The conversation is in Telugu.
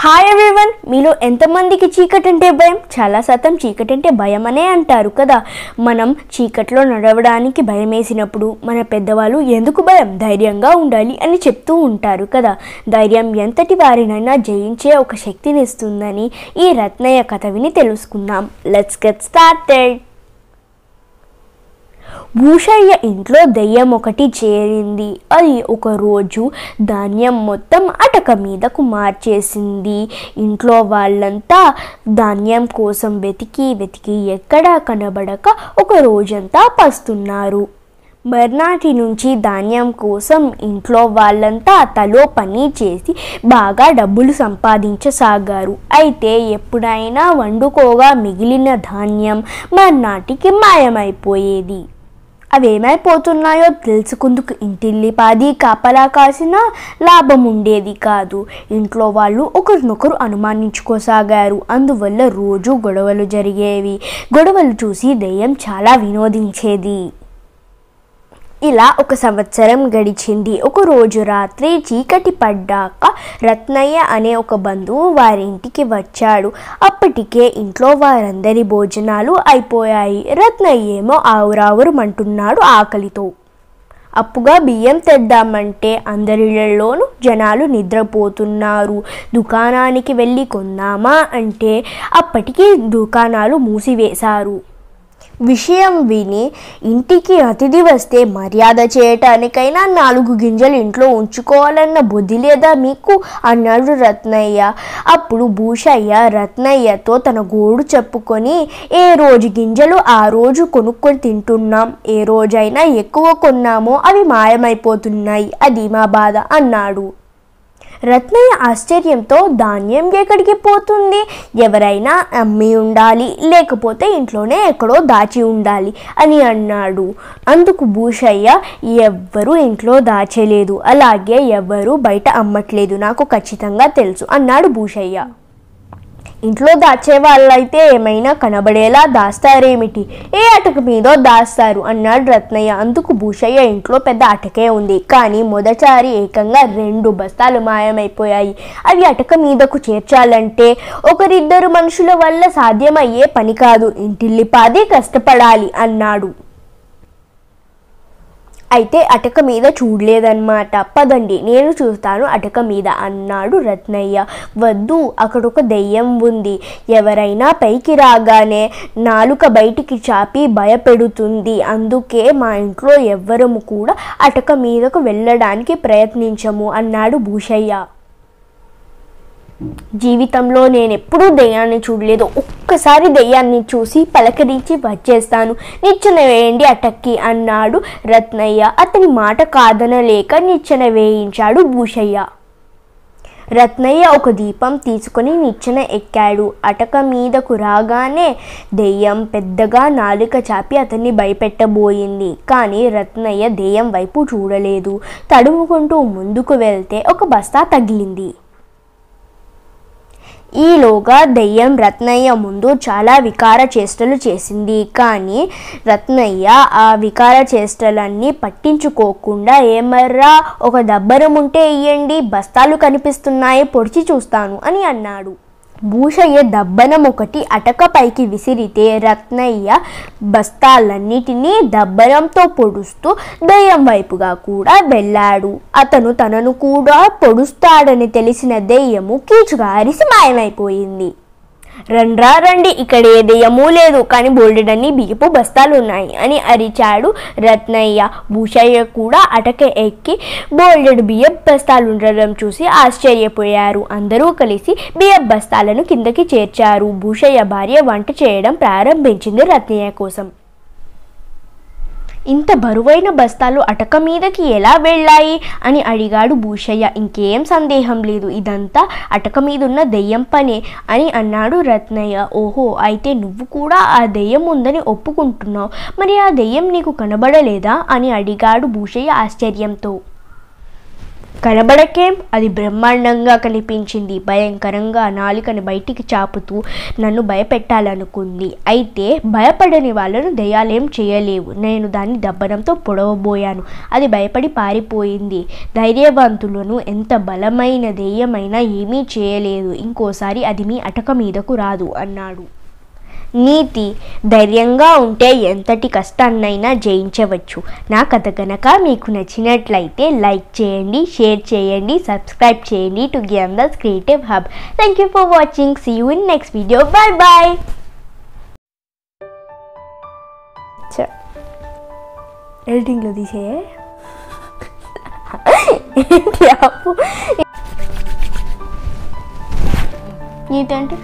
హాయ్ ఎవ్రీవన్, మీలో ఎంతమందికి చీకటి అంటే భయం? చాలా శాతం చీకటి అంటే భయం అనే అంటారు కదా. మనం చీకట్లో నడవడానికి భయం వేసినప్పుడు మన పెద్దవాళ్ళు ఎందుకు భయం, ధైర్యంగా ఉండాలి అని చెప్తూ ఉంటారు కదా. ధైర్యం ఎంతటి వారినైనా జయించే ఒక శక్తిని ఇస్తుందని ఈ రత్నయ్య కథ విని తెలుసుకుందాం. Let's get started. భూషయ్య ఇంట్లో దెయ్యం ఒకటి చేరింది. అది ఒకరోజు ధాన్యం మొత్తం అటక మీదకు మార్చేసింది. ఇంట్లో వాళ్ళంతా ధాన్యం కోసం వెతికి ఎక్కడా కనబడక ఒక రోజంతా పస్తున్నారు. మర్నాటి నుంచి ధాన్యం కోసం ఇంట్లో వాళ్ళంతా తలో పని చేసి బాగా డబ్బులు సంపాదించసాగారు. అయితే ఎప్పుడైనా వండుకోగా మిగిలిన ధాన్యం మర్నాటికి మాయమైపోయేది. అవేమైపోతున్నాయో తెలుసుకుందుకు ఇంటిల్లిపాది కాపలా కాసిన లాభం ఉండేది కాదు. ఇంట్లో వాళ్ళు ఒకరినొకరు అనుమానించుకోసాగారు. అందువల్ల రోజు గొడవలు జరిగేవి. గొడవలు చూసి దెయ్యం చాలా వినోదించేది. ఇలా ఒక సంవత్సరం గడిచింది. ఒకరోజు రాత్రి చీకటి పడ్డాక రత్నయ్య అనే ఒక బంధువు వారింటికి వచ్చాడు. అప్పటికే ఇంట్లో వారందరి భోజనాలు అయిపోయాయి. రత్నయ్య ఏమో ఆవురావురమంటున్నాడు ఆకలితో. అప్పుగా బియ్యం తెద్దామంటే అందరిలోనూ జనాలు నిద్రపోతున్నారు. దుకాణానికి వెళ్ళి కొందామా అంటే అప్పటికి దుకాణాలు మూసివేశారు. విషయం విని ఇంటికి అతిథి వస్తే మర్యాద చేయటానికైనా 4 గింజలు ఇంట్లో ఉంచుకోవాలన్న బుద్ధి లేదా మీకు అన్నాడు రత్నయ్య. అప్పుడు భూషయ్య రత్నయ్యతో తన గోడు చెప్పుకొని, ఏ రోజు గింజలు ఆ రోజు కొనుక్కొని తింటున్నాం, ఏ రోజైనా ఎక్కువ కొన్నామో అవి మాయమైపోతున్నాయి, అది మా బాధ అన్నాడు. రత్నయ్య ఆశ్చర్యంతో, ధాన్యం ఎక్కడికి పోతుంది? ఎవరైనా అమ్మి ఉండాలి, లేకపోతే ఇంట్లోనే ఎక్కడో దాచి ఉండాలి అని అన్నాడు. అందుకు భూషయ్య, ఎవ్వరూ ఇంట్లో దాచలేదు, అలాగే ఎవ్వరూ బయట అమ్మట్లేదు, నాకు ఖచ్చితంగా తెలుసు అన్నాడు భూషయ్య. ఇంట్లో దాచే వాళ్ళైతే ఏమైనా కనబడేలా దాస్తారేమిటి? ఏ అటక మీదో దాస్తారు అన్నాడు రత్నయ్య. అందుకు భూషయ్య, ఇంట్లో పెద్ద అటకే ఉంది, కానీ మొదటిసారి ఏకంగా 2 బస్తాలు మాయమైపోయాయి. అవి అటక మీదకు చేర్చాలంటే 1-2 మనుషుల వల్ల సాధ్యమయ్యే పని కాదు, ఇంటిల్లిపాది కష్టపడాలి అన్నాడు. అయితే అటక మీద చూడలేదన్నమాట. పదండి, నేను చూస్తాను అటక మీద అన్నాడు రత్నయ్య. వద్దు, అక్కడొక దెయ్యం ఉంది. ఎవరైనా పైకి రాగానే నాలుక బయటికి చాపి భయపెడుతుంది. అందుకే మా ఇంట్లో ఎవ్వరము కూడా అటక మీదకు వెళ్ళడానికి ప్రయత్నించము అన్నాడు భూషయ్య. జీవితంలో నేనెప్పుడూ దెయ్యాన్ని చూడలేదు. ఒక్కసారి దెయ్యాన్ని చూసి పలకరించి వచ్చేస్తాను, నిచ్చెన వేయండి అటక్కి అన్నాడు రత్నయ్య. అతని మాట కాదనలేక నిచ్చెన వేయించాడు భూషయ్య. రత్నయ్య ఒక దీపం తీసుకొని నిచ్చెన ఎక్కాడు. అటక మీదకు రాగానే దెయ్యం పెద్దగా నాలుక చాపి అతన్ని భయపెట్టబోయింది. కానీ రత్నయ్య దెయ్యం వైపు చూడలేదు. తడుముకుంటూ ముందుకు వెళ్తే ఒక బస్తా తగిలింది. ఈలోగా దెయ్యం రత్నయ్య ముందు చాలా వికార చేష్టలు చేసింది. కానీ రత్నయ్య ఆ వికార చేష్టలన్నీ పట్టించుకోకుండా, ఏమర్రా, ఒక దబ్బరం ఉంటే ఇయ్యండి, బస్తాలు కనిపిస్తున్నాయి, పొడిచి చూస్తాను అని అన్నాడు. భూషయ్య దబ్బనం ఒకటి అటక పైకి విసిరితే రత్నయ్య బస్తాలన్నిటినీ దబ్బరంతో పొడుస్తూ దెయ్యం వైపుగా కూడా వెళ్ళాడు. అతను తనను కూడా పొడుస్తాడని తెలిసిన దెయ్యము కీచుగా అరిసి మాయమైపోయింది. రండి, ఇక్కడ ఏ దెయ్యమూ లేదు, కానీ బోల్డెడన్ని బియ్యపు బస్తాలు ఉన్నాయి అని అరిచాడు రత్నయ్య. భూషయ్య కూడా అటక ఎక్కి బోల్డెడు బియ్యపు బస్తాలు ఉండడం చూసి ఆశ్చర్యపోయారు. అందరూ కలిసి బియ్యపు బస్తాలను కిందకి చేర్చారు. భూషయ్య భార్య వంట చేయడం ప్రారంభించింది రత్నయ్య కోసం. ఇంత బరువైన బస్తాలు అటక మీదకి ఎలా వెళ్ళాయి అని అడిగాడు భూషయ్య. ఇంకేం సందేహం లేదు, ఇదంతా అటక మీదున్న దెయ్యం పనే అని అన్నాడు రత్నయ్య. ఓహో, అయితే నువ్వు కూడా ఆ దెయ్యం ఉందని ఒప్పుకుంటున్నావు, మరి ఆ దెయ్యం నీకు కనబడలేదా అని అడిగాడు భూషయ్య ఆశ్చర్యంతో. కనబడకేం, అది బ్రహ్మాండంగా కనిపించింది. భయంకరంగా నాలుకని బయటికి చాపుతూ నన్ను భయపెట్టాలనుకుంది. అయితే భయపడని వాళ్ళను దెయ్యాలేం చేయలేవు. నేను దాన్ని దబ్బనంతో పొడవబోయాను. అది భయపడి పారిపోయింది. ధైర్యవంతులను ఎంత బలమైన దెయ్యమైనా ఏమీ చేయలేదు. ఇంకోసారి అది మీ అటక మీదకు రాదు అన్నాడు. నీతి: ధైర్యంగా ఉంటే ఎంతటి కష్టాన్నైనా జయించవచ్చు. నా కథ కనుక మీకు నచ్చినట్లయితే లైక్ చేయండి, షేర్ చేయండి, సబ్స్క్రైబ్ చేయండి to Gambles creative hub. Thank you for watching. See you in next video. Bye bye. ఎడిటింగ్లో తీసే నీతి అంటే